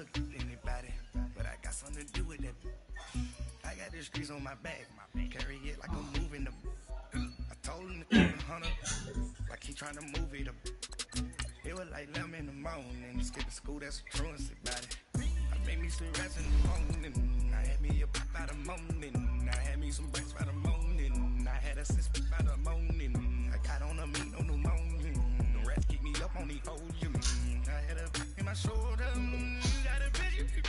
never anybody, but I got something to do with that. I got the streets on my back, carry it like I'm moving them. I told him to keep it 100, like he trying to move it up. It was like 11 in the morning, skip to school, that's a truancy about it. I made me some rats in the morning, I had me a pop by the morning, I had me some breaks by the morning, I had a six by the morning, I got on a meat on the morning, the rats keep me up on the podium, I had a in my shoulder, got a bitch,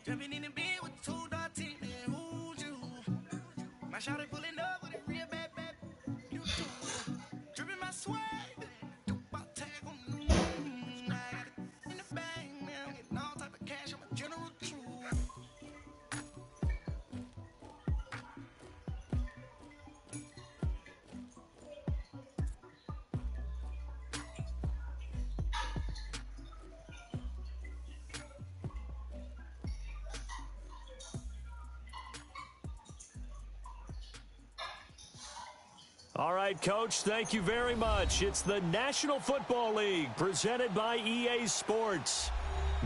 jumping in the bed with 2 dark teeth, and who's you? My shawty pulling up with a real bad, you too, dripping my swag. All right, Coach, thank you very much. It's the National Football League presented by EA Sports.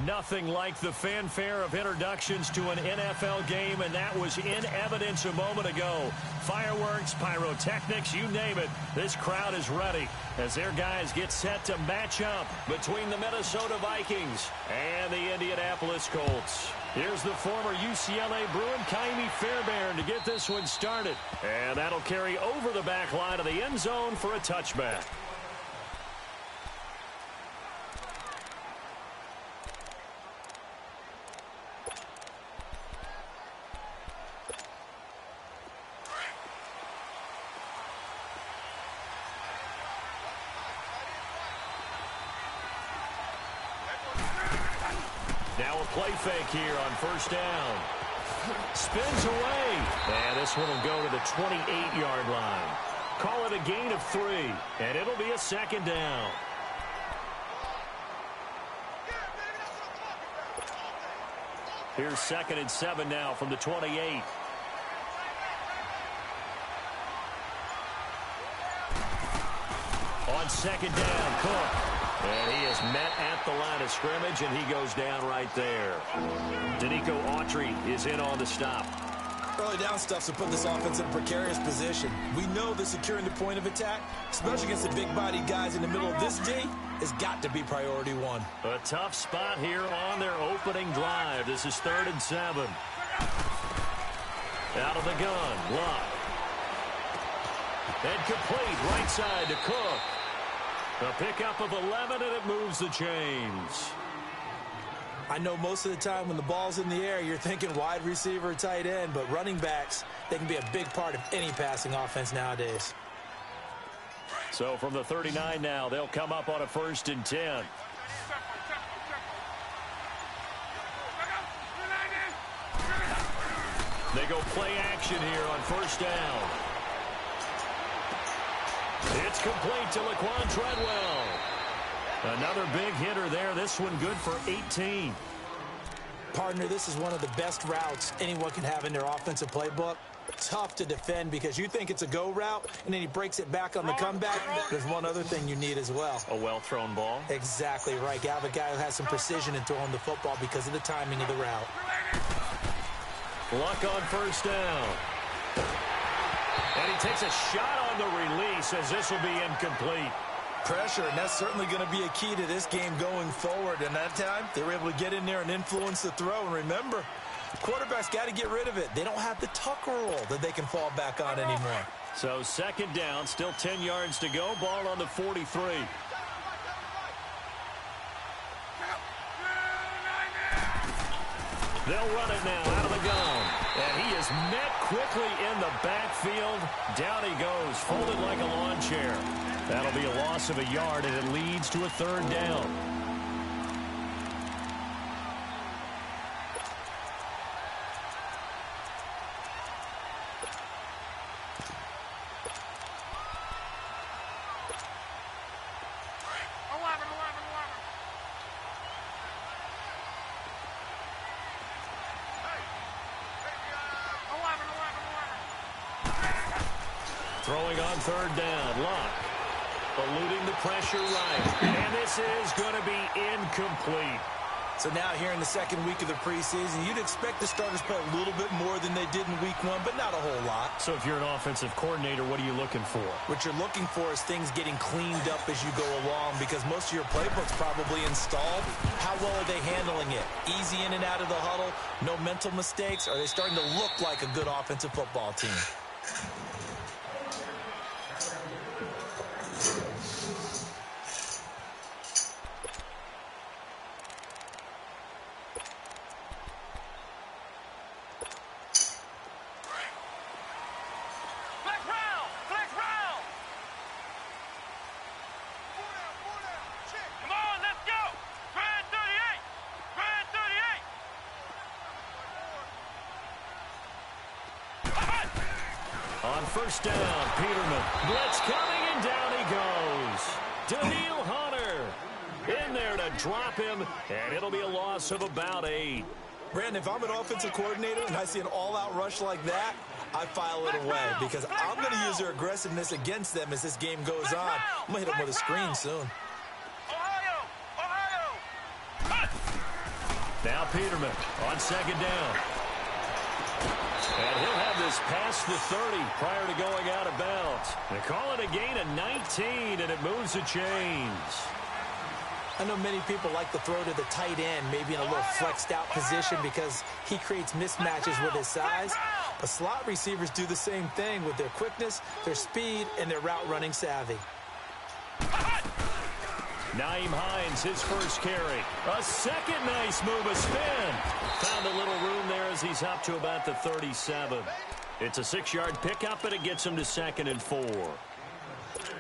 Nothing like the fanfare of introductions to an NFL game, and that was in evidence a moment ago. Fireworks, pyrotechnics, you name it. This crowd is ready as their guys get set to match up between the Minnesota Vikings and the Indianapolis Colts. Here's the former UCLA Bruin, Kaimi Fairbairn, to get this one started. And that'll carry over the back line of the end zone for a touchback. Now a play fake here on first down. Spins away. And this one will go to the 28-yard line. Call it a gain of 3. And it'll be a second down. Here's 2nd and 7 now from the 28. On second down, Cook. And he is met at the line of scrimmage, and he goes down right there. Danico Autry is in on the stop. Early down stuff to put this offense in a precarious position. We know that securing the point of attack, especially against the big-bodied guys in the middle of this D, has got to be priority 1. A tough spot here on their opening drive. This is 3rd and 7. Out of the gun, Luck. And complete right side to Cook. A pickup of 11, and it moves the chains. I know most of the time when the ball's in the air, you're thinking wide receiver, tight end, but running backs, they can be a big part of any passing offense nowadays. So from the 39 now, they'll come up on a 1st and 10. They go play action here on first down. It's complete to Laquan Treadwell. Another big hitter there. This one good for 18. Partner, this is one of the best routes anyone can have in their offensive playbook. Tough to defend because you think it's a go route, and then he breaks it back on the comeback. There's one other thing you need as well. A well-thrown ball? Exactly right. You have a guy who has some precision in throwing the football because of the timing of the route. Luck on first down. And he takes a shot on the release as this will be incomplete. Pressure, and that's certainly going to be a key to this game going forward. And that time, they were able to get in there and influence the throw. And remember, quarterbacks got to get rid of it. They don't have the tuck rule that they can fall back on anymore. So 2nd down, still 10 yards to go. Ball on the 43. They'll run it now out of the gun. And he is met quickly in the backfield. Down he goes, folded like a lawn chair. That'll be a loss of a yard, and it leads to a 3rd down. Throwing on 3rd down, Luck. Eluding the pressure right. And this is going to be incomplete. So now here in the second week of the preseason, you'd expect the starters to play a little bit more than they did in week 1, but not a whole lot. So if you're an offensive coordinator, what are you looking for? What you're looking for is things getting cleaned up as you go along, because most of your playbook's probably installed. How well are they handling it? Easy in and out of the huddle, no mental mistakes? Are they starting to look like a good offensive football team? On first down, Peterman. Blitz coming, and down he goes. Daniil Hunter in there to drop him, and it'll be a loss of about 8. Brandon, if I'm an offensive coordinator and I see an all-out rush like that, I file it away because I'm going to use their aggressiveness against them as this game goes on. I'm going to hit them with a screen soon. Now Peterman on second down. And he'll have this past the 30 prior to going out of bounds. They call it a gain of 19, and it moves the chains. I know many people like to throw to the tight end, maybe in a little flexed out position because he creates mismatches with his size. But slot receivers do the same thing with their quickness, their speed, and their route running savvy. Nyheim Hines, his first carry. A second nice move, a spin. Found a little room there as he's up to about the 37. It's a 6-yard pickup, and it gets him to 2nd and 4.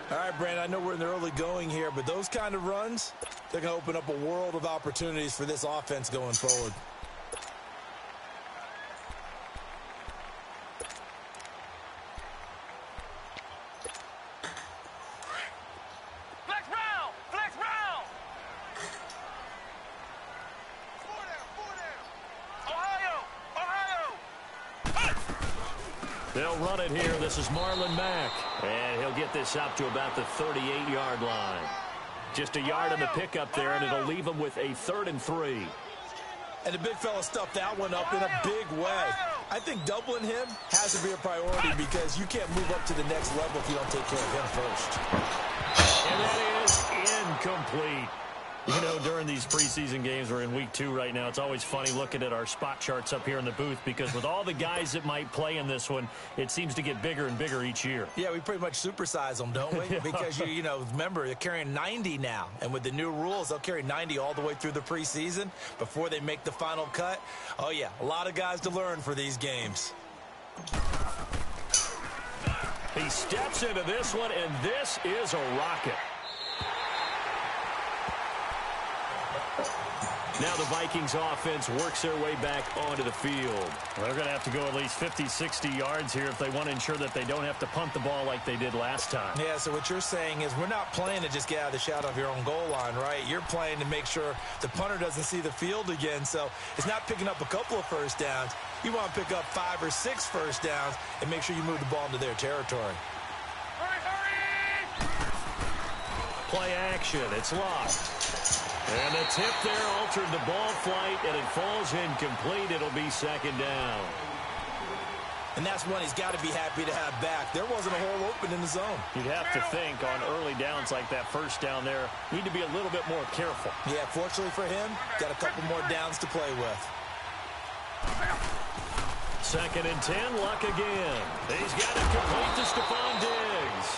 All right, Brandon, I know we're in the early going here, but those kind of runs, they're going to open up a world of opportunities for this offense going forward. They'll run it here. This is Marlon Mack. And he'll get this up to about the 38-yard line. Just a yard on the pickup there, and it'll leave him with a 3rd and 3. And the big fella stuffed that one up in a big way. I think doubling him has to be a priority because you can't move up to the next level if you don't take care of him first. And that is incomplete. You know, during these preseason games, we're in week 2 right now, it's always funny looking at our spot charts up here in the booth because with all the guys that might play in this one, it seems to get bigger and bigger each year. Yeah, we pretty much supersize them, don't we? Because, you know, remember, they're carrying 90 now. And with the new rules, they'll carry 90 all the way through the preseason before they make the final cut. Oh, yeah, a lot of guys to learn for these games. He steps into this one, and this is a rocket. Now the Vikings offense works their way back onto the field. They're going to have to go at least 50, 60 yards here if they want to ensure that they don't have to punt the ball like they did last time. Yeah, so what you're saying is we're not playing to just get out of the shadow of your own goal line, right? You're playing to make sure the punter doesn't see the field again. So it's not picking up a couple of first downs. You want to pick up 5 or 6 first downs and make sure you move the ball into their territory. Play action. It's locked. And the tip there altered the ball flight, and it falls incomplete. It'll be 2nd down. And that's one he's got to be happy to have back. There wasn't a hole open in the zone. You'd have to think on early downs like that first down there, need to be a little bit more careful. Yeah, fortunately for him, got a couple more downs to play with. 2nd and 10, Luck again. He's got it complete to Stephon Diggs.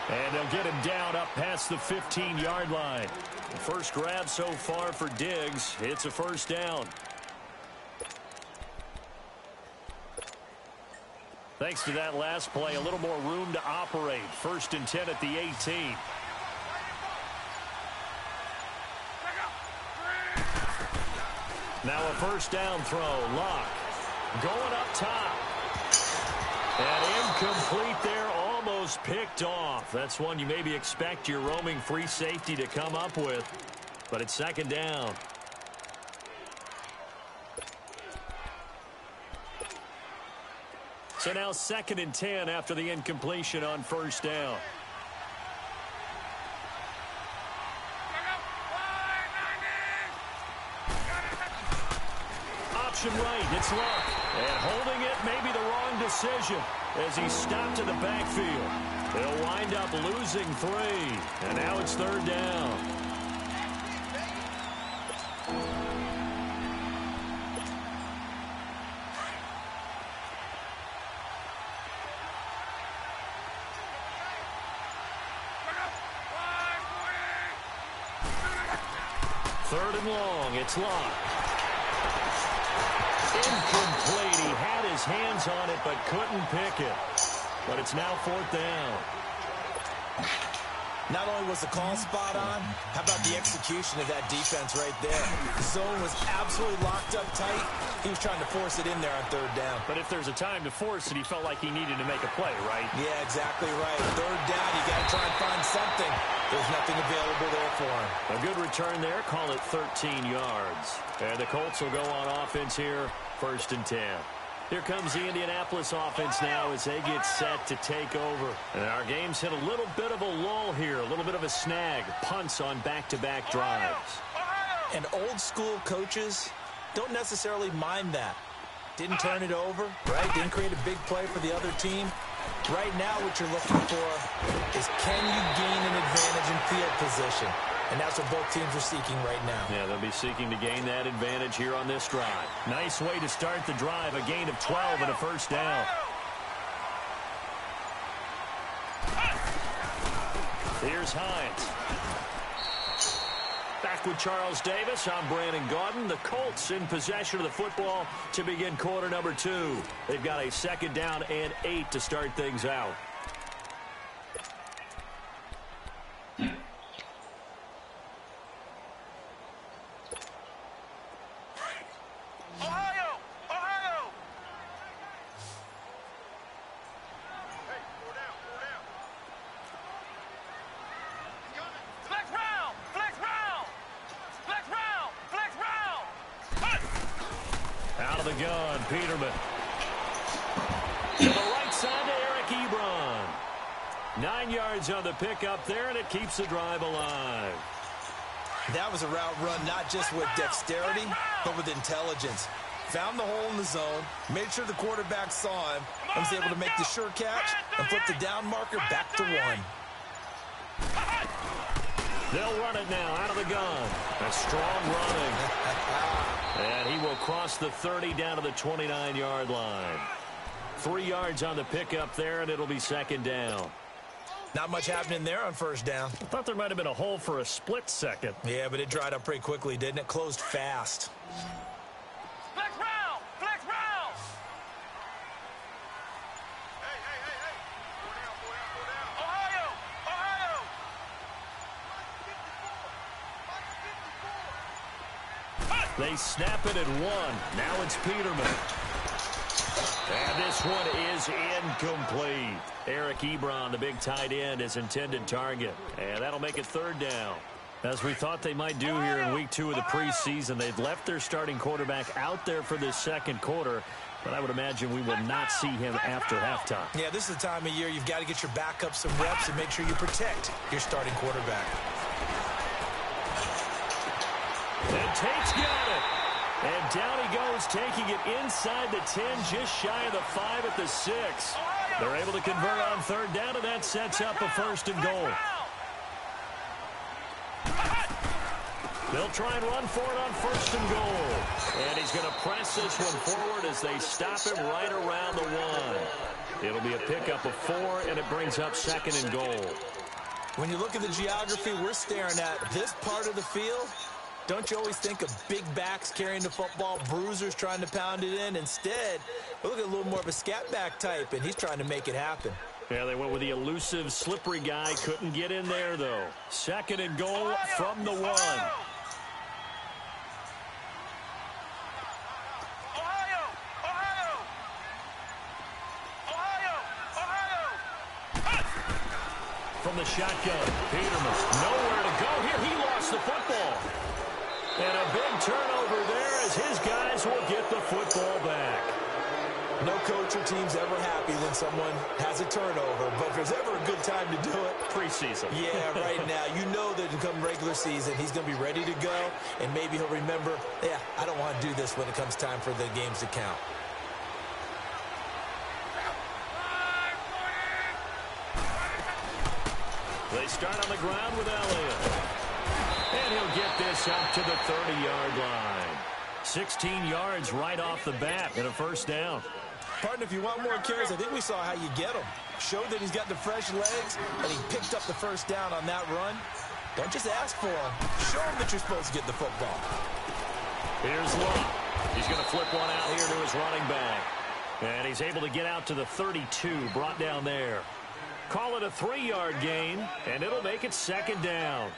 And they'll get him down up past the 15-yard line. The first grab so far for Diggs. It's a first down. Thanks to that last play, a little more room to operate. 1st and 10 at the 18. Now a first down throw. Luck going up top. And incomplete there, almost picked off. That's one you maybe expect your roaming free safety to come up with. But it's 2nd down. So now 2nd and 10 after the incompletion on first down. option right. It's Luck. And holding it may be the wrong decision as he stopped in the backfield. They'll wind up losing 3. And now it's 3rd down. Third and long. It's Luck. Incomplete. He had his hands on it but couldn't pick it. But it's now 4th down. Not only was the call spot on, how about the execution of that defense right there? The zone was absolutely locked up tight. He was trying to force it in there on 3rd down. But if there's a time to force it, he felt like he needed to make a play, right? Yeah, exactly right. 3rd down, you got to try and find something. There's nothing available there for him. A good return there. Call it 13 yards. And the Colts will go on offense here, 1st and 10. Here comes the Indianapolis offense now as they get set to take over. And our game's hit a little bit of a lull here, a little bit of a snag. Punts on back-to-back drives. And old-school coaches don't necessarily mind that. Didn't turn it over, right? Didn't create a big play for the other team. Right now what you're looking for is can you gain an advantage in field position? And that's what both teams are seeking right now. Yeah, they'll be seeking to gain that advantage here on this drive. Nice way to start the drive. A gain of 12 and a 1st down. Here's Hines. Back with Charles Davis. I'm Brandon Gaudin. The Colts in possession of the football to begin quarter number 2. They've got a 2nd down and 8 to start things out. Out of the gun, Peterman. To the right side to Eric Ebron. 9 yards on the pickup there, and it keeps the drive alive. That was a route run not just with dexterity, but with intelligence. Found the hole in the zone, made sure the quarterback saw him, and was able to make the sure catch and flip the down marker back to 1. They'll run it now out of the gun. A strong running. And he will cross the 30 down to the 29-yard line. 3 yards on the pickup there, and it'll be 2nd down. Not much happening there on 1st down. I thought there might have been a hole for a split second. Yeah, but it dried up pretty quickly, didn't it? Closed fast. Flex round! Flex round! Hey! Go down. Ohio! They snap it at 1. Now it's Peterman. And this one is incomplete. Eric Ebron, the big tight end, is intended target. And that'll make it 3rd down. As we thought they might do here in week 2 of the preseason, they've left their starting quarterback out there for this 2nd quarter. But I would imagine we will not see him after halftime. Yeah, this is the time of year you've got to get your backup some reps and make sure you protect your starting quarterback. And Tate's got it. And down he goes, taking it inside the 10, just shy of the 5 at the 6. They're able to convert on 3rd down, and that sets up a 1st and goal. They'll try and run for it on 1st and goal. And he's going to press this one forward as they stop him right around the 1. It'll be a pickup of 4, and it brings up 2nd and goal. When you look at the geography we're staring at, this part of the field, don't you always think of big backs carrying the football, bruisers trying to pound it in? Instead, we look at a little more of a scat back type, and he's trying to make it happen. Yeah, they went with the elusive, slippery guy. Couldn't get in there, though. 2nd and goal from the 1. From the shotgun, Peterman, nowhere to go here. He lost the football. And a big turnover there as his guys will get the football back. No coach or team's ever happy when someone has a turnover, but if there's ever a good time to do it, preseason. Yeah, right now. You know that come regular season, he's going to be ready to go, and maybe he'll remember, yeah, I don't want to do this when it comes time for the games to count. They start on the ground with Elliott. And he'll get this up to the 30-yard line. 16 yards right off the bat and a first down. Partner, if you want more carries, I think we saw how you get him. Showed that he's got the fresh legs, and he picked up the first down on that run. Don't just ask for him. Show him that you're supposed to get the football. Here's Love. He's going to flip one out here to his running back. And he's able to get out to the 32, brought down there. Call it a 3-yard gain, and it'll make it second down.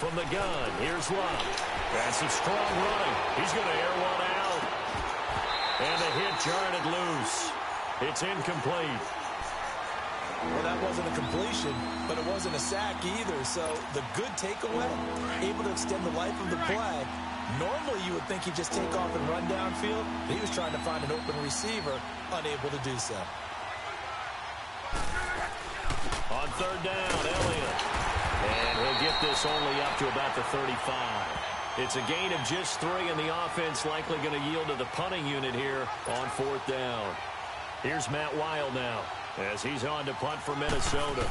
From the gun, here's Love. That's some strong running. He's going to air one out. And the hit jarred it loose. It's incomplete. Well, that wasn't a completion, but it wasn't a sack either. So the good takeaway, able to extend the life of the play. Normally you would think he'd just take off and run downfield. He was trying to find an open receiver, unable to do so. On third down, Elliott. And he'll get this only up to about the 35. It's a gain of just 3, and the offense likely going to yield to the punting unit here on fourth down. Here's Matt Wild now as he's on to punt for Minnesota.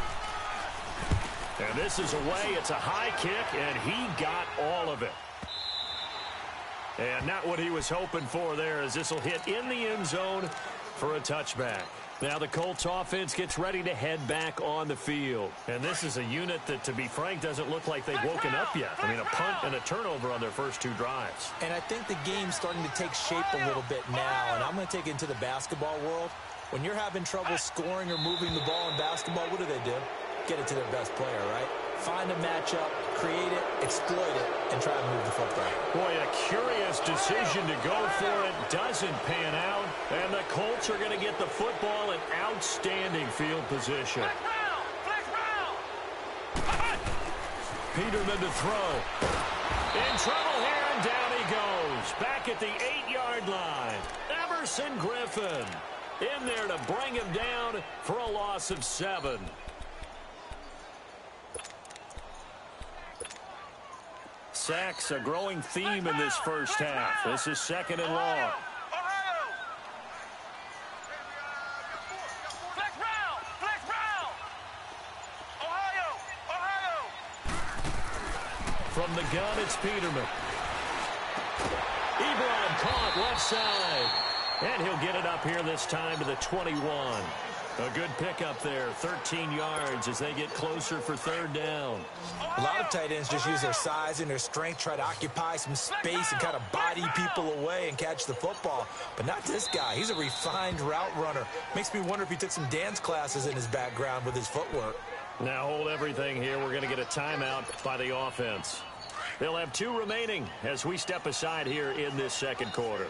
And this is away. It's a high kick, and he got all of it. And not what he was hoping for there, as this will hit in the end zone for a touchback. Now the Colts offense gets ready to head back on the field. And this is a unit that, to be frank, doesn't look like they've woken up yet. I mean, a punt and a turnover on their first 2 drives. And I think the game's starting to take shape a little bit now. And I'm going to take it into the basketball world. When you're having trouble scoring or moving the ball in basketball, what do? Get it to their best player, right? Find a matchup, create it, exploit it, and try to move the football. Boy, a curious decision to go for it. Doesn't pan out. And the Colts are going to get the football in outstanding field position. Peterman to throw. In trouble here, and down he goes. Back at the 8-yard line. Everson Griffin in there to bring him down for a loss of 7. Sacks, a growing theme in this first half. This is second and long. From the gun, it's Peterman. Ebron caught left side. And he'll get it up here this time to the 21. A good pickup there, 13 yards as they get closer for third down. A lot of tight ends just use their size and their strength, try to occupy some space and kind of body people away and catch the football. But not this guy. He's a refined route runner. Makes me wonder if he took some dance classes in his background with his footwork. Now hold everything here. We're going to get a timeout by the offense. They'll have 2 remaining as we step aside here in this second quarter.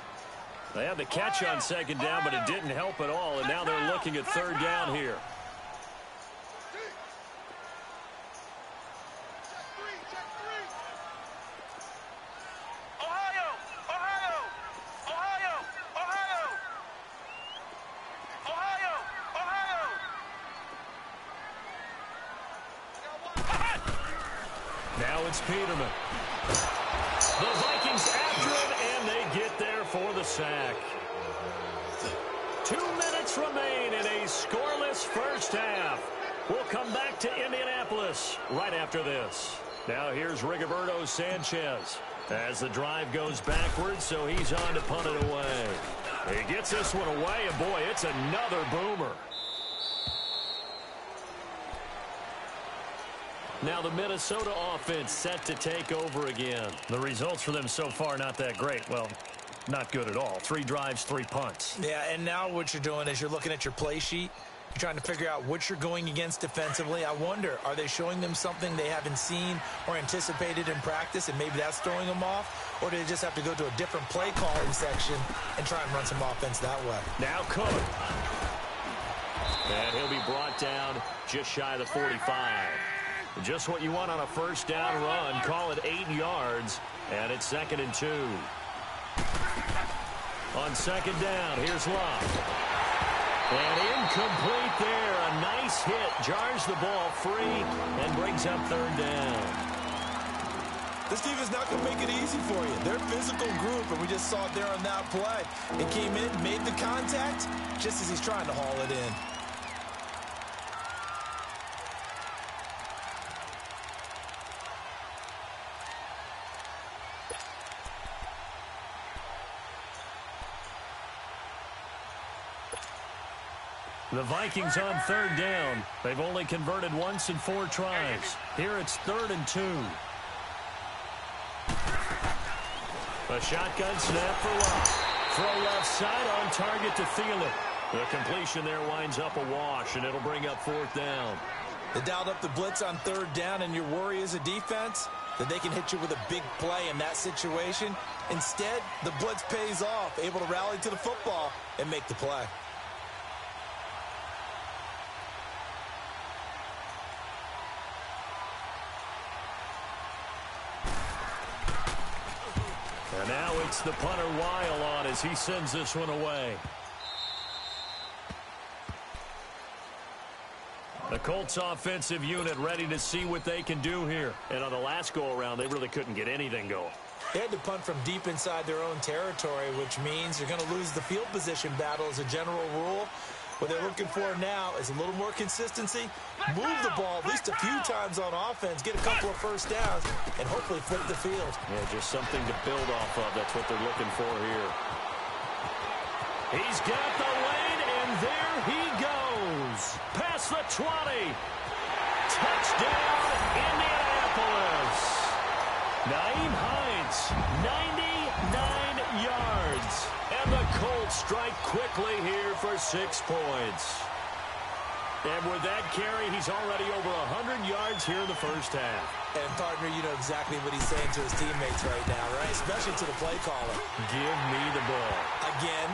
They had the catch on second down, but it didn't help at all, and now they're looking at third down here. Now it's Peterman. The Vikings after him, and they get there for the sack. 2 minutes remain in a scoreless first half. We'll come back to Indianapolis right after this. Now here's Rigoberto Sanchez as the drive goes backwards, so he's on to punt it away. He gets this one away, and boy, it's another boomer. Now the Minnesota offense set to take over again. The results for them so far not that great. Well, not good at all. 3 drives, 3 punts. Yeah, and now what you're doing is you're looking at your play sheet. You're trying to figure out what you're going against defensively. I wonder, are they showing them something they haven't seen or anticipated in practice, and maybe that's throwing them off? Or do they just have to go to a different play calling section and try and run some offense that way? Now Cook. And he'll be brought down just shy of the 45. Just what you want on a first down run. Call it 8 yards, and it's 2nd and 2. On 2nd down, here's Love. And incomplete there. A nice hit. Jars the ball free and brings up 3rd down. This defense not going to make it easy for you. They're a physical group, and we just saw it there on that play. It came in, made the contact, just as he's trying to haul it in. The Vikings on 3rd down. They've only converted once in 4 tries. Here it's 3rd and 2. A shotgun snap for Love. Throw left side on target to Thielen. The completion there winds up a wash, and it'll bring up 4th down. They dialed up the blitz on 3rd down, and your worry as a defense that they can hit you with a big play in that situation. Instead, the blitz pays off, able to rally to the football and make the play. And now it's the punter Weil on as he sends this one away. The Colts offensive unit ready to see what they can do here. And on the last go-around, they really couldn't get anything going. They had to punt from deep inside their own territory, which means you're going to lose the field position battle as a general rule. What they're looking for now is a little more consistency, move the ball at least a few times on offense, get a couple of first downs, and hopefully flip the field. Yeah, just something to build off of. That's what they're looking for here. He's got the lane, and there he goes. Past the 20. Touchdown, Indianapolis. Nyheim Hines, 99 yards. And the Colts strike quickly here for 6 points. And with that carry, he's already over 100 yards here in the first half. And, partner, you know exactly what he's saying to his teammates right now, right? Especially to the play caller. Give me the ball. Again,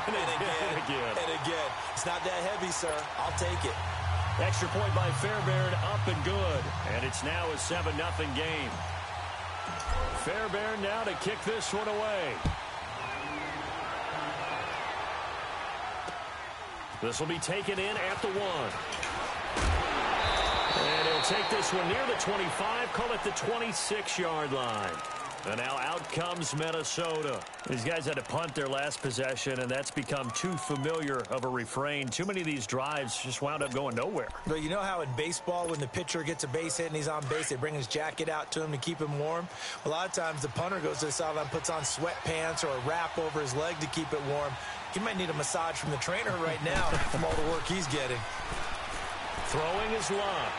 and again, and again. It's not that heavy, sir. I'll take it. Extra point by Fairbairn, up and good. And it's now a 7-0 game. Fairbairn now to kick this one away. This will be taken in at the 1. And he'll take this one near the 25, call it the 26-yard line. And now out comes Minnesota. These guys had to punt their last possession, and that's become too familiar of a refrain. Too many of these drives just wound up going nowhere. But you know how in baseball, when the pitcher gets a base hit and he's on base, they bring his jacket out to him to keep him warm? A lot of times the punter goes to the sideline, puts on sweatpants or a wrap over his leg to keep it warm. He might need a massage from the trainer right now from all the work he's getting. Throwing is Love.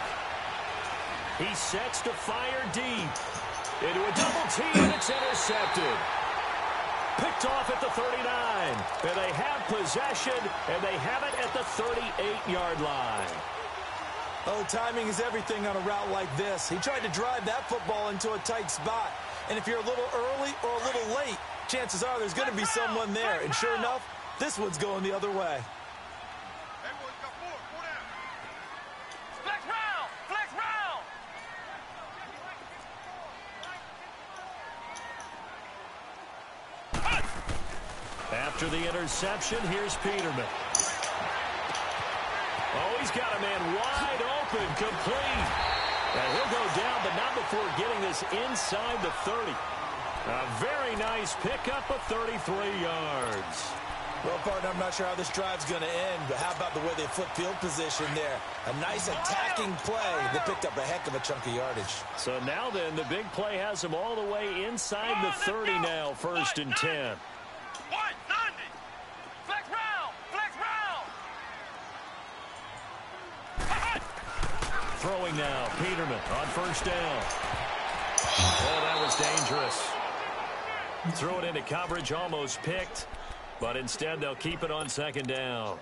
He sets to fire deep. Into a double team, and it's intercepted. Picked off at the 39. And they have possession, and they have it at the 38-yard line. Oh, timing is everything on a route like this. He tried to drive that football into a tight spot. And if you're a little early or a little late, chances are there's going to be someone there. And sure enough, this one's going the other way. After the interception, here's Peterman. Oh, he's got a man wide open, complete. And he'll go down, but not before getting this inside the 30. A very nice pickup of 33 yards. Well, partner, I'm not sure how this drive's going to end, but how about the way they flip field position there? A nice attacking play that picked up a heck of a chunk of yardage. So now then, the big play has him all the way inside the 30 now, 1st and 10. Throwing now, Peterman on 1st down. Oh, that was dangerous. Threw it into coverage, almost picked, but instead they'll keep it on 2nd down.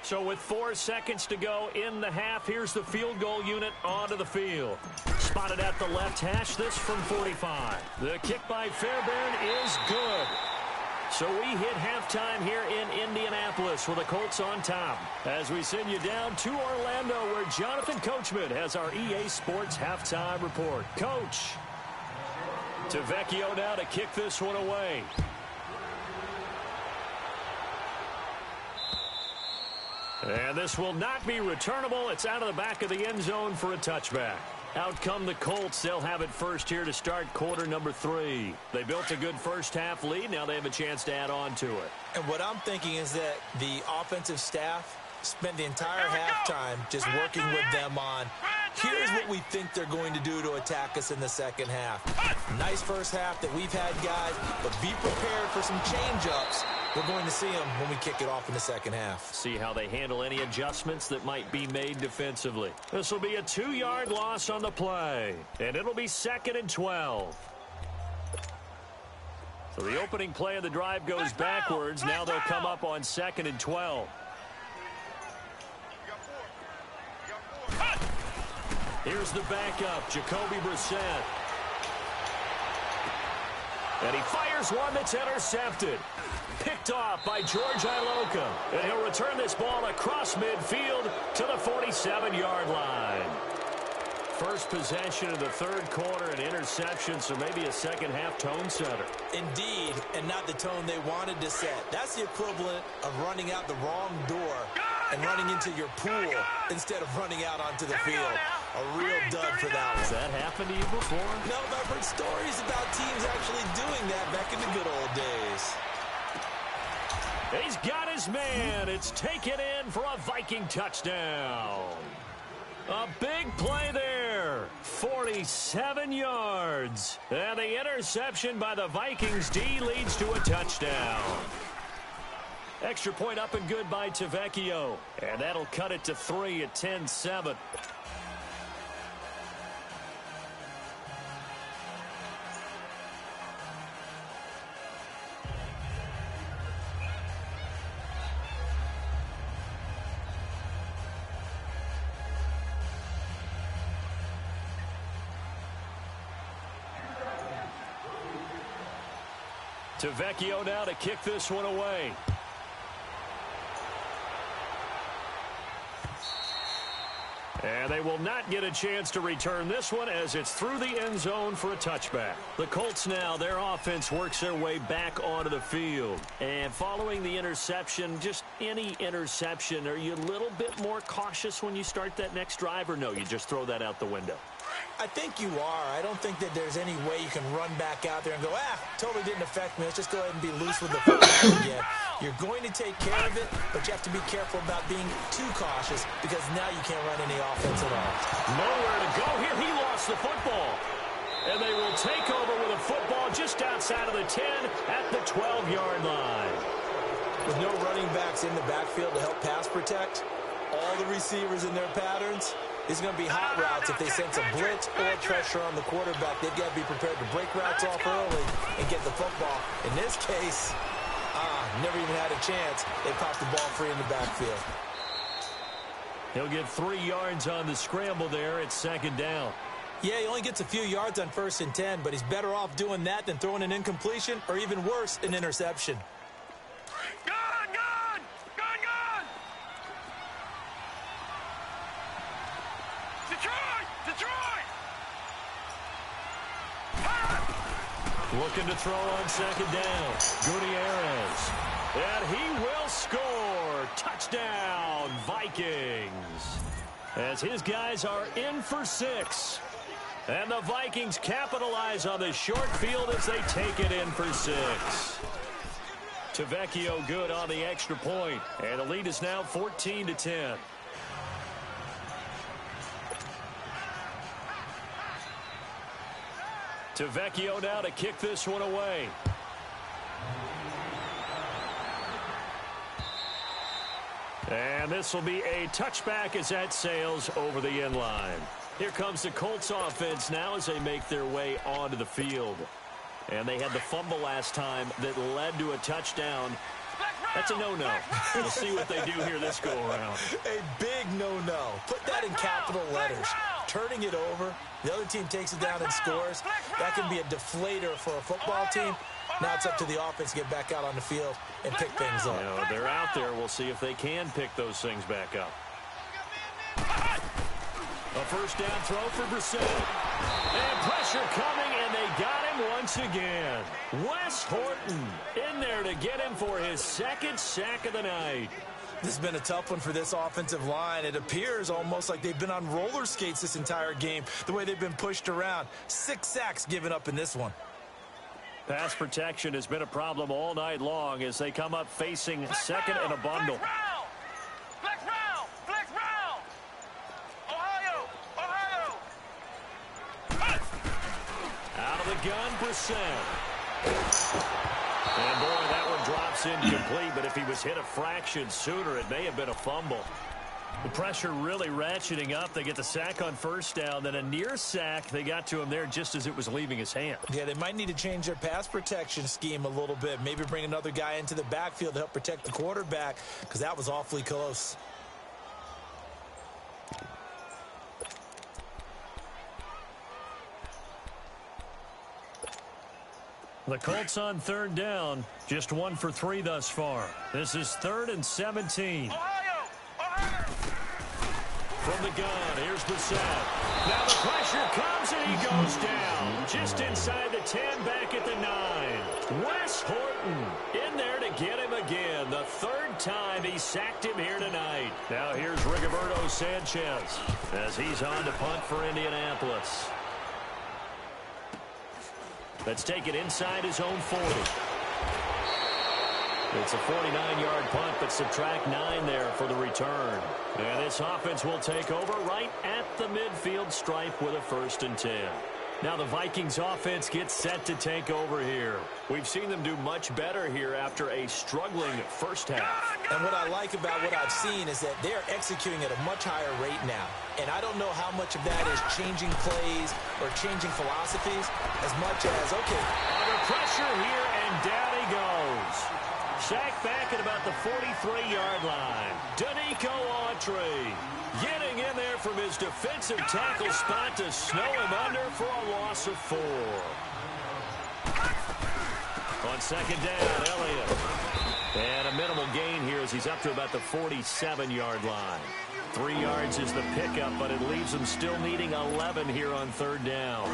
So with 4 seconds to go in the half, here's the field goal unit onto the field. Spotted at the left hash, this from 45. The kick by Fairbairn is good. So we hit halftime here in Indianapolis with the Colts on top. As we send you down to Orlando, where Jonathan Coachman has our EA Sports halftime report. Coach, Tavecchio now to kick this one away. And this will not be returnable. It's out of the back of the end zone for a touchback. Out come the Colts. They'll have it first here to start quarter number 3. They built a good first-half lead. Now they have a chance to add on to it. And what I'm thinking is that the offensive staff spent the entire halftime just working with them on, here's what we think they're going to do to attack us in the second half. Nice first half that we've had, guys, but be prepared for some change-ups. We're going to see them when we kick it off in the second half. See how they handle any adjustments that might be made defensively. This will be a 2-yard loss on the play, and it'll be 2nd and 12. So the opening play of the drive goes backwards. Now they'll come up on 2nd and 12. Here's the backup, Jacoby Brissett. And he fires one that's intercepted. Picked off by George Iloka. And he'll return this ball across midfield to the 47-yard line. First possession of the third quarter, an interception, so maybe a second-half tone setter. Indeed, and not the tone they wanted to set. That's the equivalent of running out the wrong door and running into your pool instead of running out onto the field. A real dud for that one. Has that happened to you before? No, but I've heard stories about teams actually doing that back in the good old days. He's got his man. It's taken in for a Viking touchdown. A big play there. 47 yards. And the interception by the Vikings D leads to a touchdown. Extra point up and good by Tavecchio. And that'll cut it to 3 at 10-7. Tavecchio now to kick this one away. And they will not get a chance to return this one as it's through the end zone for a touchback. The Colts now, their offense works their way back onto the field. And following the interception, just any interception, are you a little bit more cautious when you start that next drive, or no, you just throw that out the window? I think you are. I don't think that there's any way you can run back out there and go, totally didn't affect me. Let's just go ahead and be loose with the football again. You're going to take care of it, but you have to be careful about being too cautious because now you can't run any offense at all. Nowhere to go here. He lost the football. And they will take over with a football just outside of the 10 at the 12-yard line. With no running backs in the backfield to help pass protect, all the receivers in their patterns, it's going to be hot routes if they sense a blitz or pressure on the quarterback. They've got to be prepared to break routes off early and get the football. In this case, never even had a chance. They popped the ball free in the backfield. He'll get 3 yards on the scramble there. It's 2nd down. Yeah, he only gets a few yards on 1st and 10, but he's better off doing that than throwing an incompletion or even worse, an interception. Looking to throw on 2nd down. Gutierrez. And he will score. Touchdown, Vikings. As his guys are in for 6. And the Vikings capitalize on the short field as they take it in for 6. Tavecchio good on the extra point. And the lead is now 14-10. Tavecchio now to kick this one away. And this will be a touchback as that sails over the end line. Here comes the Colts offense now as they make their way onto the field. And they had the fumble last time that led to a touchdown. That's a no-no. We'll see what they do here this go-around. A big no-no. Put that in capital letters. Turning it over, the other team takes it down and scores. That can be a deflator for a football team. Now it's up to the offense to get back out on the field and pick things up. You know, they're out there. We'll see if they can pick those things back up. A first down throw for Brissett. And pressure coming, and they got him once again. Wes Horton in there to get him for his second sack of the night. This has been a tough one for this offensive line. It appears almost like they've been on roller skates this entire game, the way they've been pushed around. 6 sacks given up in this one. Pass protection has been a problem all night long as they come up facing second and a bundle. Flex round! Ohio! Out of the gun, Brissett. And boy, that one drops incomplete, but if he was hit a fraction sooner, it may have been a fumble. The pressure really ratcheting up. They get the sack on first down, then a near sack. They got to him there just as it was leaving his hand. Yeah, they might need to change their pass protection scheme a little bit. Maybe bring another guy into the backfield to help protect the quarterback, because that was awfully close. The Colts on third down, just 1 for 3 thus far. This is 3rd and 17. From the gun, here's Brissett. Now the pressure comes and he goes down. Just inside the 10, back at the 9. Wes Horton in there to get him again. The 3rd time he sacked him here tonight. Now here's Rigoberto Sanchez as he's on to punt for Indianapolis. Let's take it inside his own 40. It's a 49-yard punt, but subtract 9 there for the return. And this offense will take over right at the midfield stripe with a 1st and 10. Now the Vikings offense gets set to take over here. We've seen them do much better here after a struggling first half. And what I like about what I've seen is that they're executing at a much higher rate now. And I don't know how much of that is changing plays or changing philosophies as much as, okay, under pressure here, and down he goes. Sacked back at about the 43-yard line. Danico Autry getting in there from his defensive tackle spot to snow him under for a loss of 4. On second down, Elliott. And a minimal gain here as he's up to about the 47-yard line. 3 yards is the pickup, but it leaves them still needing 11 here on third down.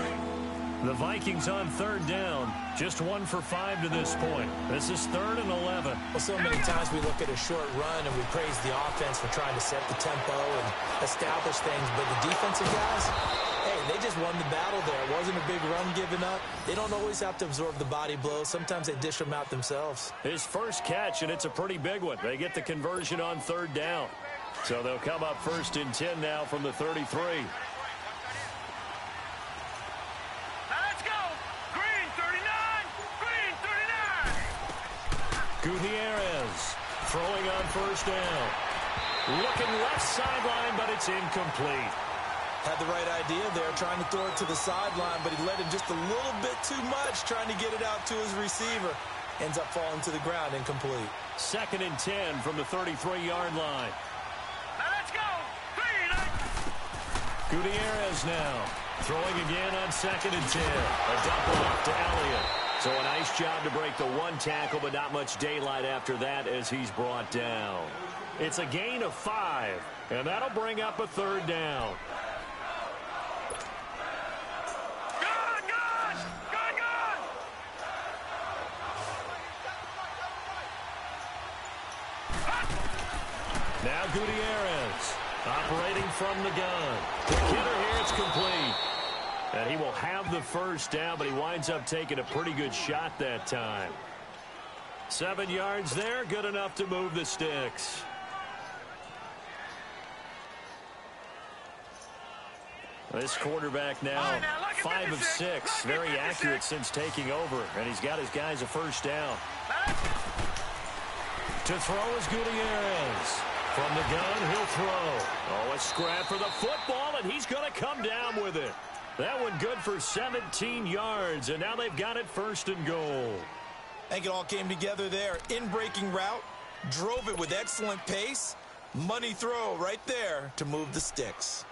The Vikings on third down, just 1 for 5 to this point. This is 3rd and 11. Well, so many times we look at a short run and we praise the offense for trying to set the tempo and establish things, but the defensive guys, hey, they just won the battle there. It wasn't a big run given up. They don't always have to absorb the body blows. Sometimes they dish them out themselves. His first catch, and it's a pretty big one. They get the conversion on third down. So they'll come up 1st and 10 now from the 33. Gutierrez throwing on first down. Looking left sideline, but it's incomplete. Had the right idea there, trying to throw it to the sideline, but he let him just a little bit too much, trying to get it out to his receiver. Ends up falling to the ground, incomplete. 2nd and 10 from the 33-yard line. Now let's go. Gutierrez now throwing again on 2nd and 10. A double up to Elliott. So a nice job to break the 1 tackle, but not much daylight after that as he's brought down. It's a gain of 5, and that'll bring up a 3rd down. Now Gutierrez operating from the gun. The hitter here, it's complete. And he will have the first down, but he winds up taking a pretty good shot that time. 7 yards there, good enough to move the sticks. This quarterback now 5 of 6, very accurate since taking over, and he's got his guys a first down. To throw is Gutierrez. From the gun, he'll throw. Oh, a scrap for the football, and he's going to come down with it. That one good for 17 yards, and now they've got it 1st and goal. I think it all came together there. In-breaking route, Drove it with excellent pace. Money throw right there to move the sticks.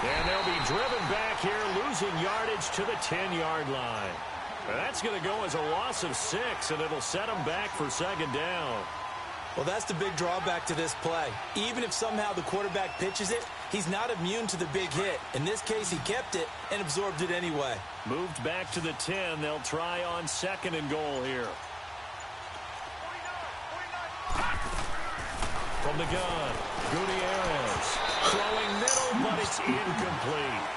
And they'll be driven back here, losing yardage to the 10-yard line. That's going to go as a loss of 6, and it'll set them back for second down. Well, that's the big drawback to this play. Even if somehow the quarterback pitches it, he's not immune to the big hit. In this case, he kept it and absorbed it anyway. Moved back to the 10. They'll try on second and goal here. From the gun, Gutierrez. Throwing middle, but it's incomplete.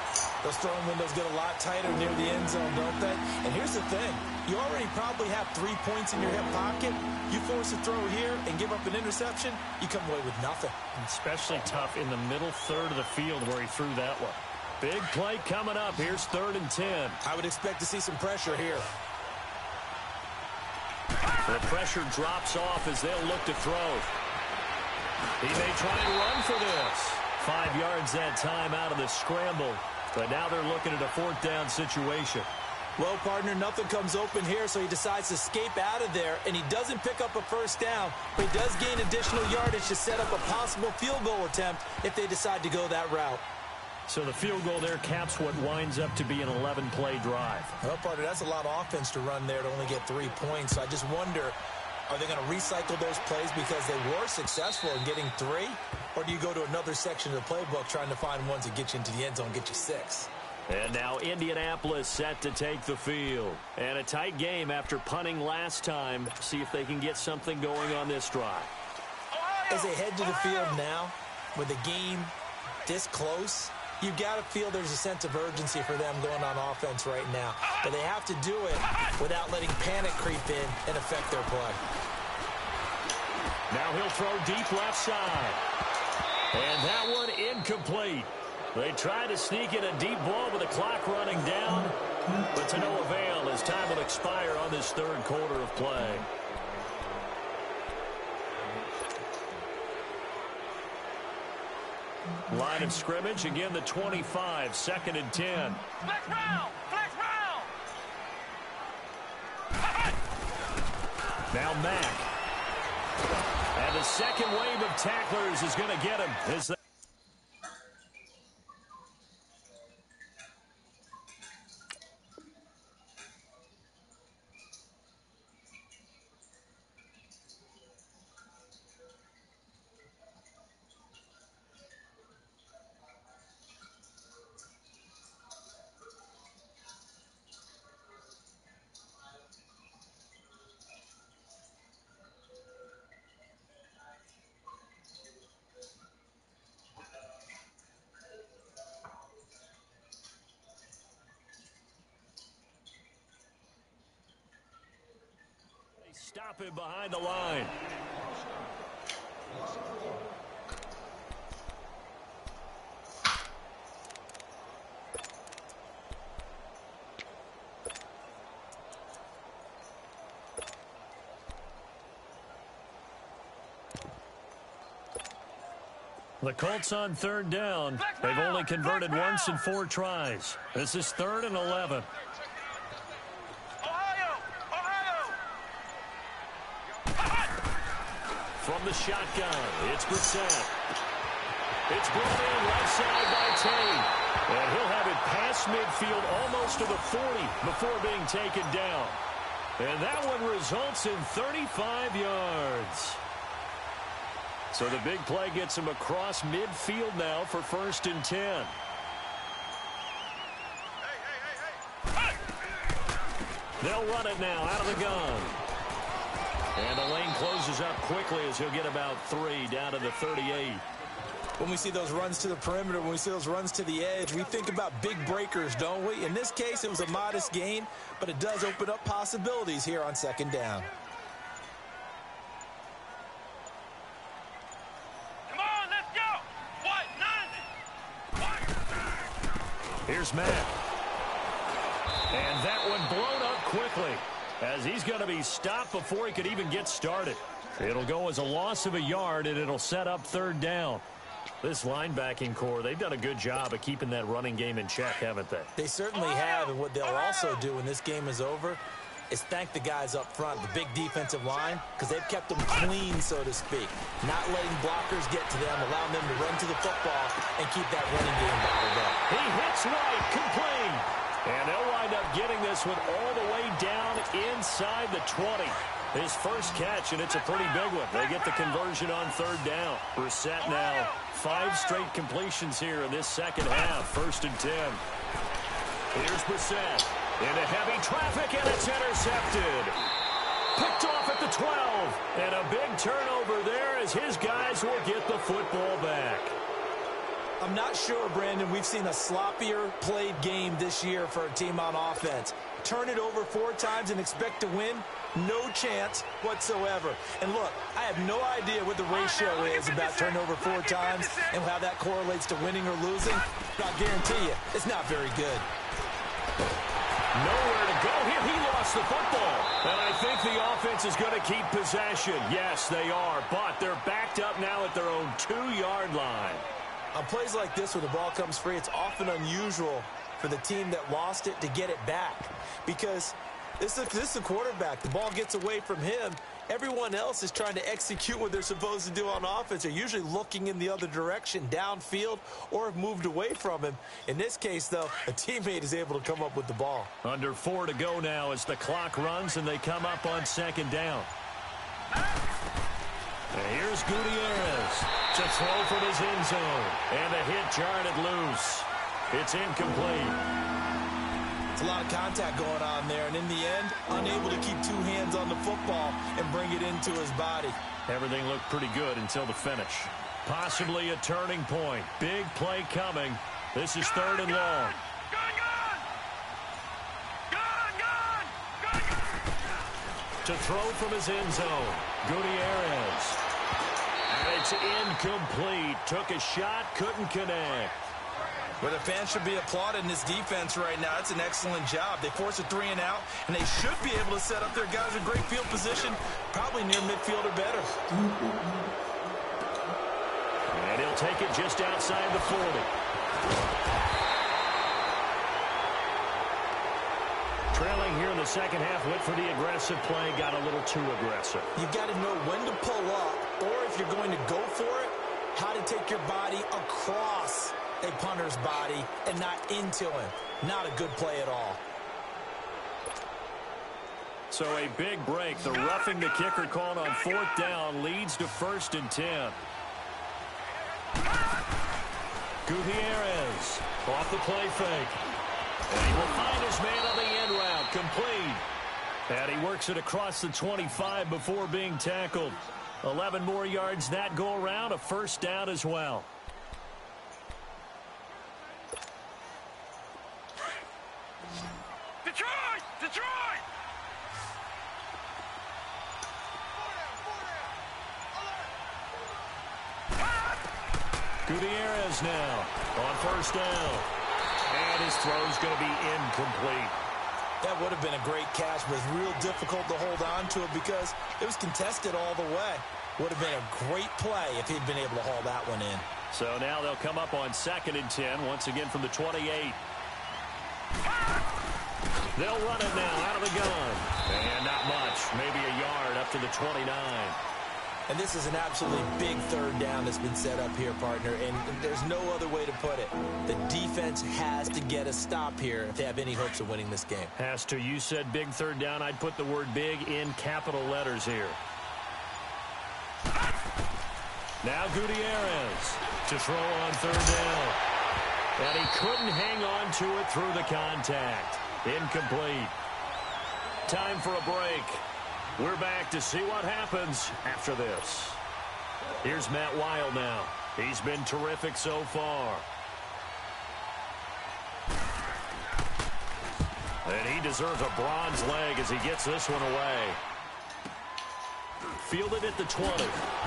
Those throwing windows get a lot tighter near the end zone, don't they? And here's the thing. You already probably have 3 points in your hip pocket. You force a throw here and give up an interception, you come away with nothing. Especially tough in the middle third of the field where he threw that one. Big play coming up. Here's 3rd and 10. I would expect to see some pressure here. The pressure drops off as they'll look to throw. He may try and run for this. 5 yards that time out of the scramble. But now they're looking at a 4th down situation. Well, partner, nothing comes open here, so he decides to escape out of there, and he doesn't pick up a 1st down, but he does gain additional yardage to set up a possible field goal attempt if they decide to go that route. So the field goal there caps what winds up to be an 11-play drive. Well, partner, that's a lot of offense to run there to only get 3 points. So I just wonder, are they going to recycle those plays because they were successful in getting 3? Or do you go to another section of the playbook trying to find ones that get you into the end zone, get you 6? And now Indianapolis set to take the field. And a tight game after punting last time. See if they can get something going on this drive. As they head to the field now, with the game this close, you've got to feel there's a sense of urgency for them going on offense right now. But they have to do it without letting panic creep in and affect their play. Now he'll throw deep left side. And that one incomplete. They try to sneak in a deep ball with the clock running down, but to no avail as time will expire on this 3rd quarter of play. Line of scrimmage, again the 25, 2nd and 10. Flex round! Flex round! Now Mack. And the second wave of tacklers is going to get him. Stop him behind the line. The Colts on 3rd down. They've only converted once in 4 tries. This is 3rd and 11. From the shotgun, it's Brissett. It's brought in right side by Tate. And he'll have it past midfield almost to the 40 before being taken down. And that one results in 35 yards. So the big play gets him across midfield now for 1st and 10. They'll run it now out of the gun. And the lane closes up quickly as he'll get about 3 down to the 38. When we see those runs to the perimeter, when we see those runs to the edge, we think about big breakers, don't we? In this case, it was a modest gain, but it does open up possibilities here on 2nd down. Come on, let's go! What? 90! Here's Matt. And that one blown up quickly as he's going to be stopped before he could even get started. It'll go as a loss of a yard, and it'll set up third down. This linebacking core, they've done a good job of keeping that running game in check, haven't they? They certainly have, and what they'll also do when this game is over is thank the guys up front, the big defensive line, because they've kept them clean, so to speak. Not letting blockers get to them, allowing them to run to the football and keep that running game bottled up. He hits right, complete. And they'll wind up getting this one all the way down inside the 20. His first catch, and it's a pretty big one. They get the conversion on third down. Brissett now 5 straight completions here in this second half. 1st and 10. Here's Brissett into heavy traffic, and it's intercepted. Picked off at the 12. And a big turnover there as his guys will get the football back. I'm not sure, Brandon, we've seen a sloppier played game this year for a team on offense. Turn it over 4 times and expect to win? No chance whatsoever. And look, I have no idea what the ratio is about turnover 4 times and how that correlates to winning or losing. But I guarantee you, it's not very good. Nowhere to go here. He lost the football. And I think the offense is going to keep possession. Yes, they are. But they're backed up now at their own 2-yard line. On plays like this where the ball comes free, it's often unusual for the team that lost it to get it back. Because this is a quarterback. The ball gets away from him. Everyone else is trying to execute what they're supposed to do on offense. They're usually looking in the other direction, downfield, or have moved away from him. In this case, though, a teammate is able to come up with the ball. Under 4 to go now as the clock runs and they come up on 2nd down. And here's Gutierrez to throw from his end zone. And the hit jarred loose. It's incomplete. It's a lot of contact going on there, and in the end, unable to keep 2 hands on the football and bring it into his body. Everything looked pretty good until the finish. Possibly a turning point. Big play coming. This is 3rd and long. To throw from his end zone, Gutierrez. And it's incomplete. Took a shot, couldn't connect. Well, the fans should be applauding this defense right now. It's an excellent job. They force a 3-and-out, and they should be able to set up their guys in great field position, probably near midfield or better. And he'll take it just outside the 40. Trailing here in the second half, went for the aggressive play, got a little too aggressive. You've got to know when to pull up, or if you're going to go for it, how to take your body across a punter's body and not into him. Not a good play at all. So a big break. The roughing the kicker called on 4th down leads to 1st and 10. Gutierrez off the play fake. And he will find his man on the end route. Complete. And he works it across the 25 before being tackled. 11 more yards that go around. A 1st down as well. Detroit! Gutierrez now on 1st down. And his throw's going to be incomplete. That would have been a great catch, but it's real difficult to hold on to it because it was contested all the way. Would have been a great play if he'd been able to haul that one in. So now they'll come up on 2nd and 10, once again from the 28. They'll run it now out of the gun. And not much, maybe a yard up to the 29. And this is an absolutely big 3rd down that's been set up here, partner, and there's no other way to put it. The defense has to get a stop here if they have any hopes of winning this game. Has to. You said big 3rd down. I'd put the word big in capital letters here. Now Gutierrez to throw on 3rd down. And he couldn't hang on to it through the contact. Incomplete. Time for a break. We're back to see what happens after this. Here's Matt Wild now. He's been terrific so far. And he deserves a bronze leg as he gets this one away. Fielded at the 20.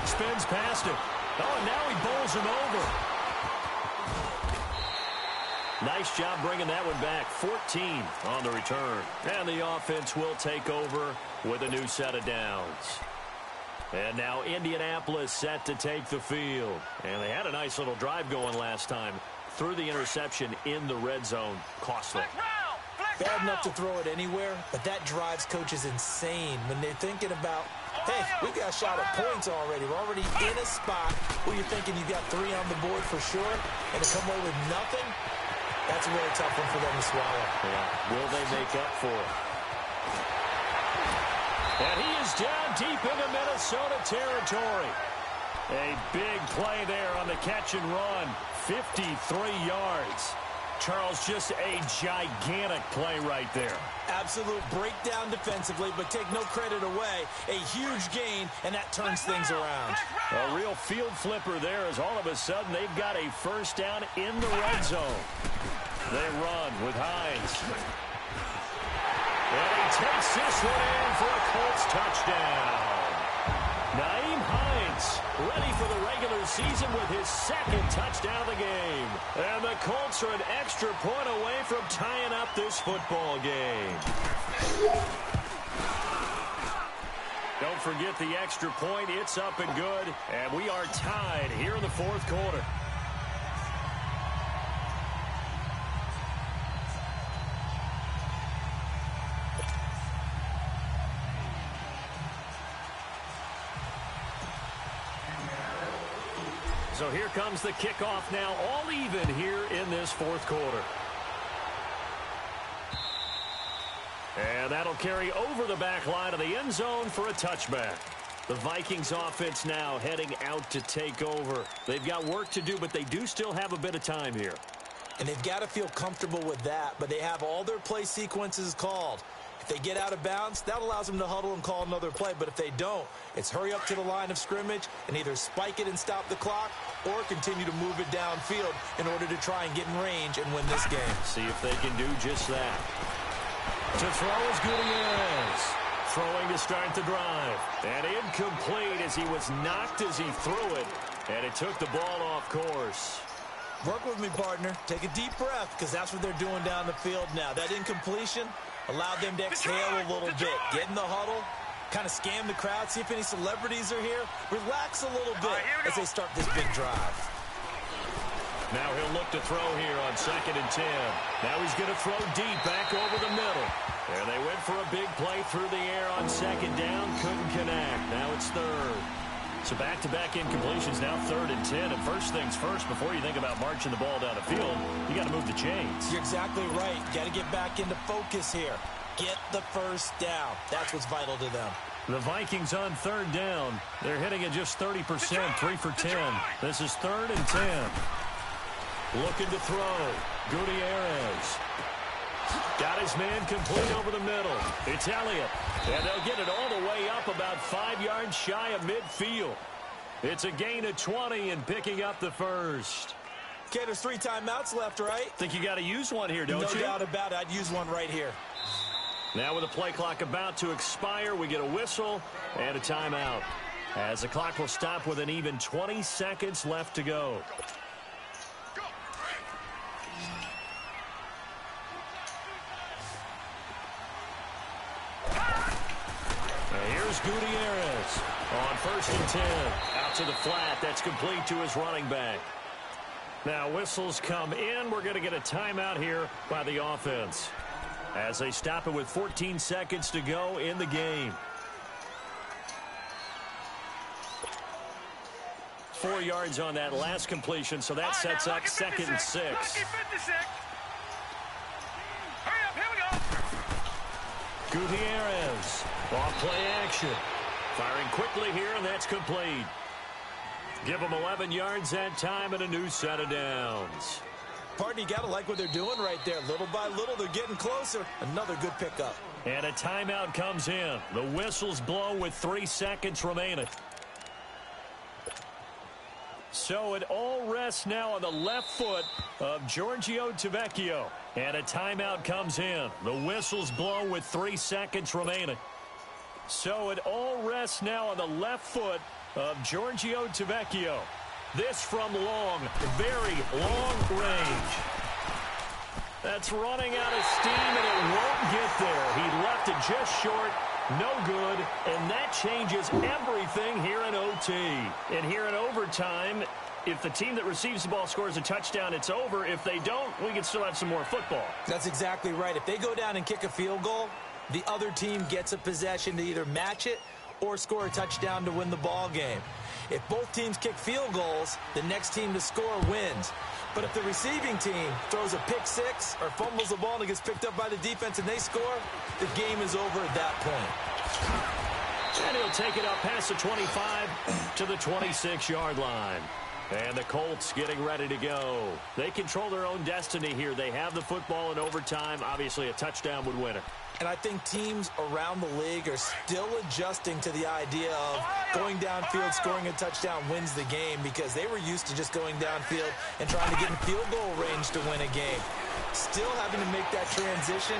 Spins past him. Oh, and now he bowls him over. Nice job bringing that one back. 14 on the return. And the offense will take over with a new set of downs. And now Indianapolis set to take the field. And they had a nice little drive going last time. Threw the interception in the red zone. Costly. Bad enough to throw it anywhere, but that drives coaches insane when they're thinking about, hey, we've got a shot at points already. We're already in a spot where you're thinking you've got 3 on the board for sure, and to come away with nothing, that's a really tough one for them to swallow. Yeah. Will they make up for it? And he is down deep into Minnesota territory. A big play there on the catch and run. 53 yards. Charles, just a gigantic play right there. Absolute breakdown defensively, but take no credit away. A huge gain, and that turns things around. A real field flipper there as all of a sudden they've got a first down in the red zone. They run with Hines. And he takes this one in for a Colts touchdown. Nyheim Hines ready for the regular season with his 2nd touchdown of the game. And the Colts are an extra point away from tying up this football game. Don't forget the extra point. It's up and good. And we are tied here in the 4th quarter. So here comes the kickoff now, all even here in this 4th quarter. And that'll carry over the back line of the end zone for a touchback. The Vikings offense now heading out to take over. They've got work to do, but they do still have a bit of time here. And they've got to feel comfortable with that, but they have all their play sequences called. If they get out of bounds, that allows them to huddle and call another play. But if they don't, it's hurry up to the line of scrimmage and either spike it and stop the clock or continue to move it downfield in order to try and get in range and win this game. See if they can do just that. To throw is Gutierrez. Throwing to start the drive. And incomplete as he was knocked as he threw it. And it took the ball off course. Work with me, partner. Take a deep breath because that's what they're doing down the field now. That incompletion allowed them to exhale a little bit. Get in the huddle, kind of scan the crowd, see if any celebrities are here. Relax a little bit as they start this big drive. Now he'll look to throw here on 2nd and 10. Now he's going to throw deep back over the middle. There they went for a big play through the air on 2nd down. Couldn't connect. Now it's 3rd. So back-to-back incompletions, now 3rd and 10. And first things first, before you think about marching the ball down the field, you got to move the chains. You're exactly right. Got to get back into focus here. Get the first down. That's what's vital to them. The Vikings on 3rd down. They're hitting at just 30%, 3 for 10. This is 3rd and 10. Looking to throw. Gutierrez. Got his man complete over the middle. It's Elliott. And they'll get it all the way up about 5 yards shy of midfield. It's a gain of 20 and picking up the first. Okay, there's 3 timeouts left, right? Think you got to use one here, don't you? No doubt about it. I'd use one right here. Now with the play clock about to expire, we get a whistle and a timeout. As the clock will stop with an even 20 seconds left to go. Here's Gutierrez on 1st and 10. Out to the flat. That's complete to his running back. Now whistles come in. We're going to get a timeout here by the offense as they stop it with 14 seconds to go in the game. 4 yards on that last completion, so that sets up 2nd and 6. Hurry up, here we go. Gutierrez, off play action. Firing quickly here, and that's complete. Give them 11 yards that time and a new set of downs. Partner, you got to like what they're doing right there. Little by little, they're getting closer. Another good pickup. And a timeout comes in. The whistles blow with 3 seconds remaining. So it all rests now on the left foot of Giorgio Tavecchio. And a timeout comes in. The whistles blow with 3 seconds remaining. So it all rests now on the left foot of Giorgio Tavecchio. This from long, very long range. That's running out of steam, and it won't get there. He left it just short, No good, and that changes everything here in OT. And here in overtime, if the team that receives the ball scores a touchdown, it's over. If they don't, we can still have some more football. That's exactly right. If they go down and kick a field goal, the other team gets a possession to either match it or score a touchdown to win the ball game. If both teams kick field goals, the next team to score wins. But if the receiving team throws a pick six or fumbles the ball and it gets picked up by the defense and they score, the game is over at that point. And he'll take it up past the 25 to the 26-yard line. And the Colts getting ready to go. They control their own destiny here. They have the football in overtime. Obviously, a touchdown would win it. And I think teams around the league are still adjusting to the idea of going downfield, scoring a touchdown wins the game, because they were used to just going downfield and trying to get in field goal range to win a game. Still having to make that transition.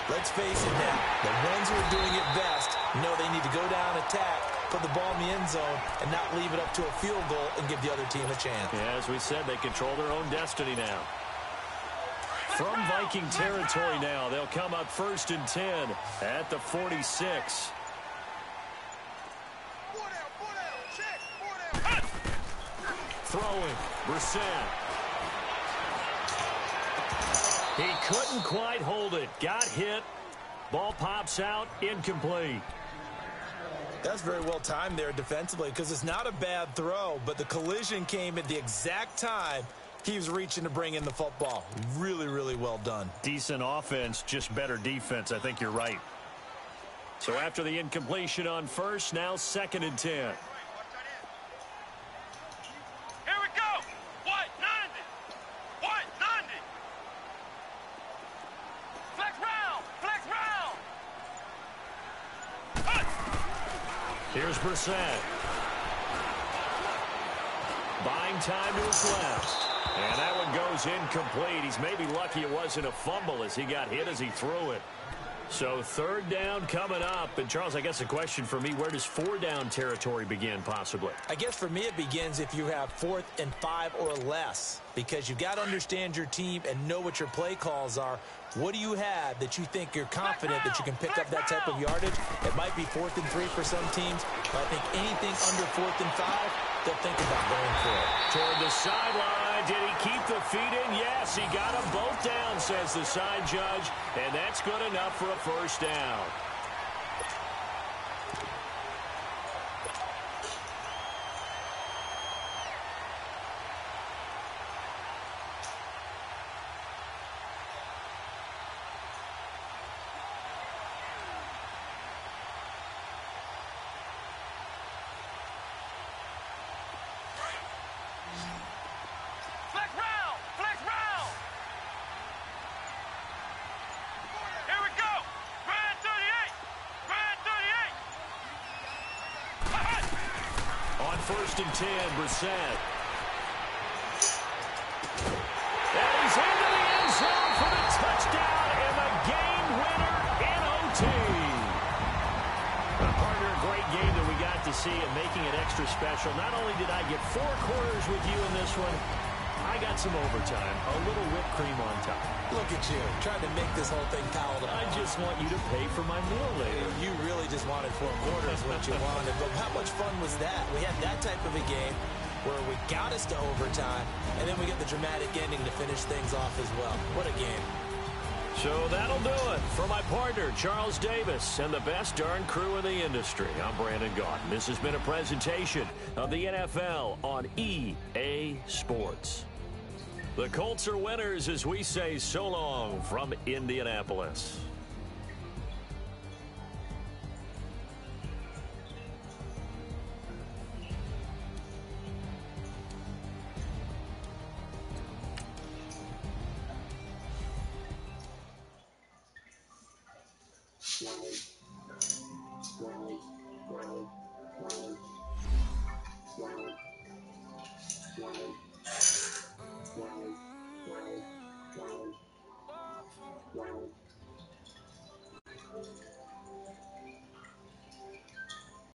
Let's face it now, the ones who are doing it best know they need to go down, attack, put the ball in the end zone, and not leave it up to a field goal and give the other team a chance. Yeah, as we said, they control their own destiny now. From Viking territory now, they'll come up 1st and 10 at the 46. Throwing, Brissett. He couldn't quite hold it. Got hit. Ball pops out, incomplete. That's very well timed there defensively, because it's not a bad throw, but the collision came at the exact time he was reaching to bring in the football. Really, really well done. Decent offense, just better defense. I think you're right. So after the incompletion on first, now 2nd and 10. Here we go. White 90. White 90. Flex round. Flex round. Here's Brissett. Buying time to his left. And that one goes incomplete. He's maybe lucky it wasn't a fumble as he got hit as he threw it. So 3rd down coming up. And, Charles, I guess a question for me, where does 4-down territory begin possibly? I guess for me it begins if you have 4th and 5 or less, because you've got to understand your team and know what your play calls are. What do you have that you think you're confident that you can pick up that type of yardage? It might be 4th and 3 for some teams, but I think anything under 4th and 5, they'll think about going for it. Toward the sideline. Did he keep the feet in? Yes, he got them both down, says the side judge. And that's good enough for a 1st down. Here we go. Grand 38. Grand 38. On 1st and 10, Brissett. And he's into the end zone for the touchdown and the game winner in OT. Partner, a great game that we got to see and making it extra special. Not only did I get 4 quarters with you in this one, I got some overtime, a little whipped cream on top. Look at you, trying to make this whole thing palatable. I just want you to pay for my meal later. You really just wanted 4 quarters, what you wanted. But how much fun was that? We had that type of a game where we got us to overtime, and then we get the dramatic ending to finish things off as well. What a game. So that'll do it for my partner, Charles Davis, and the best darn crew in the industry. I'm Brandon Gaudin. This has been a presentation of the NFL on EA Sports. The Colts are winners as we say so long from Indianapolis. Wow.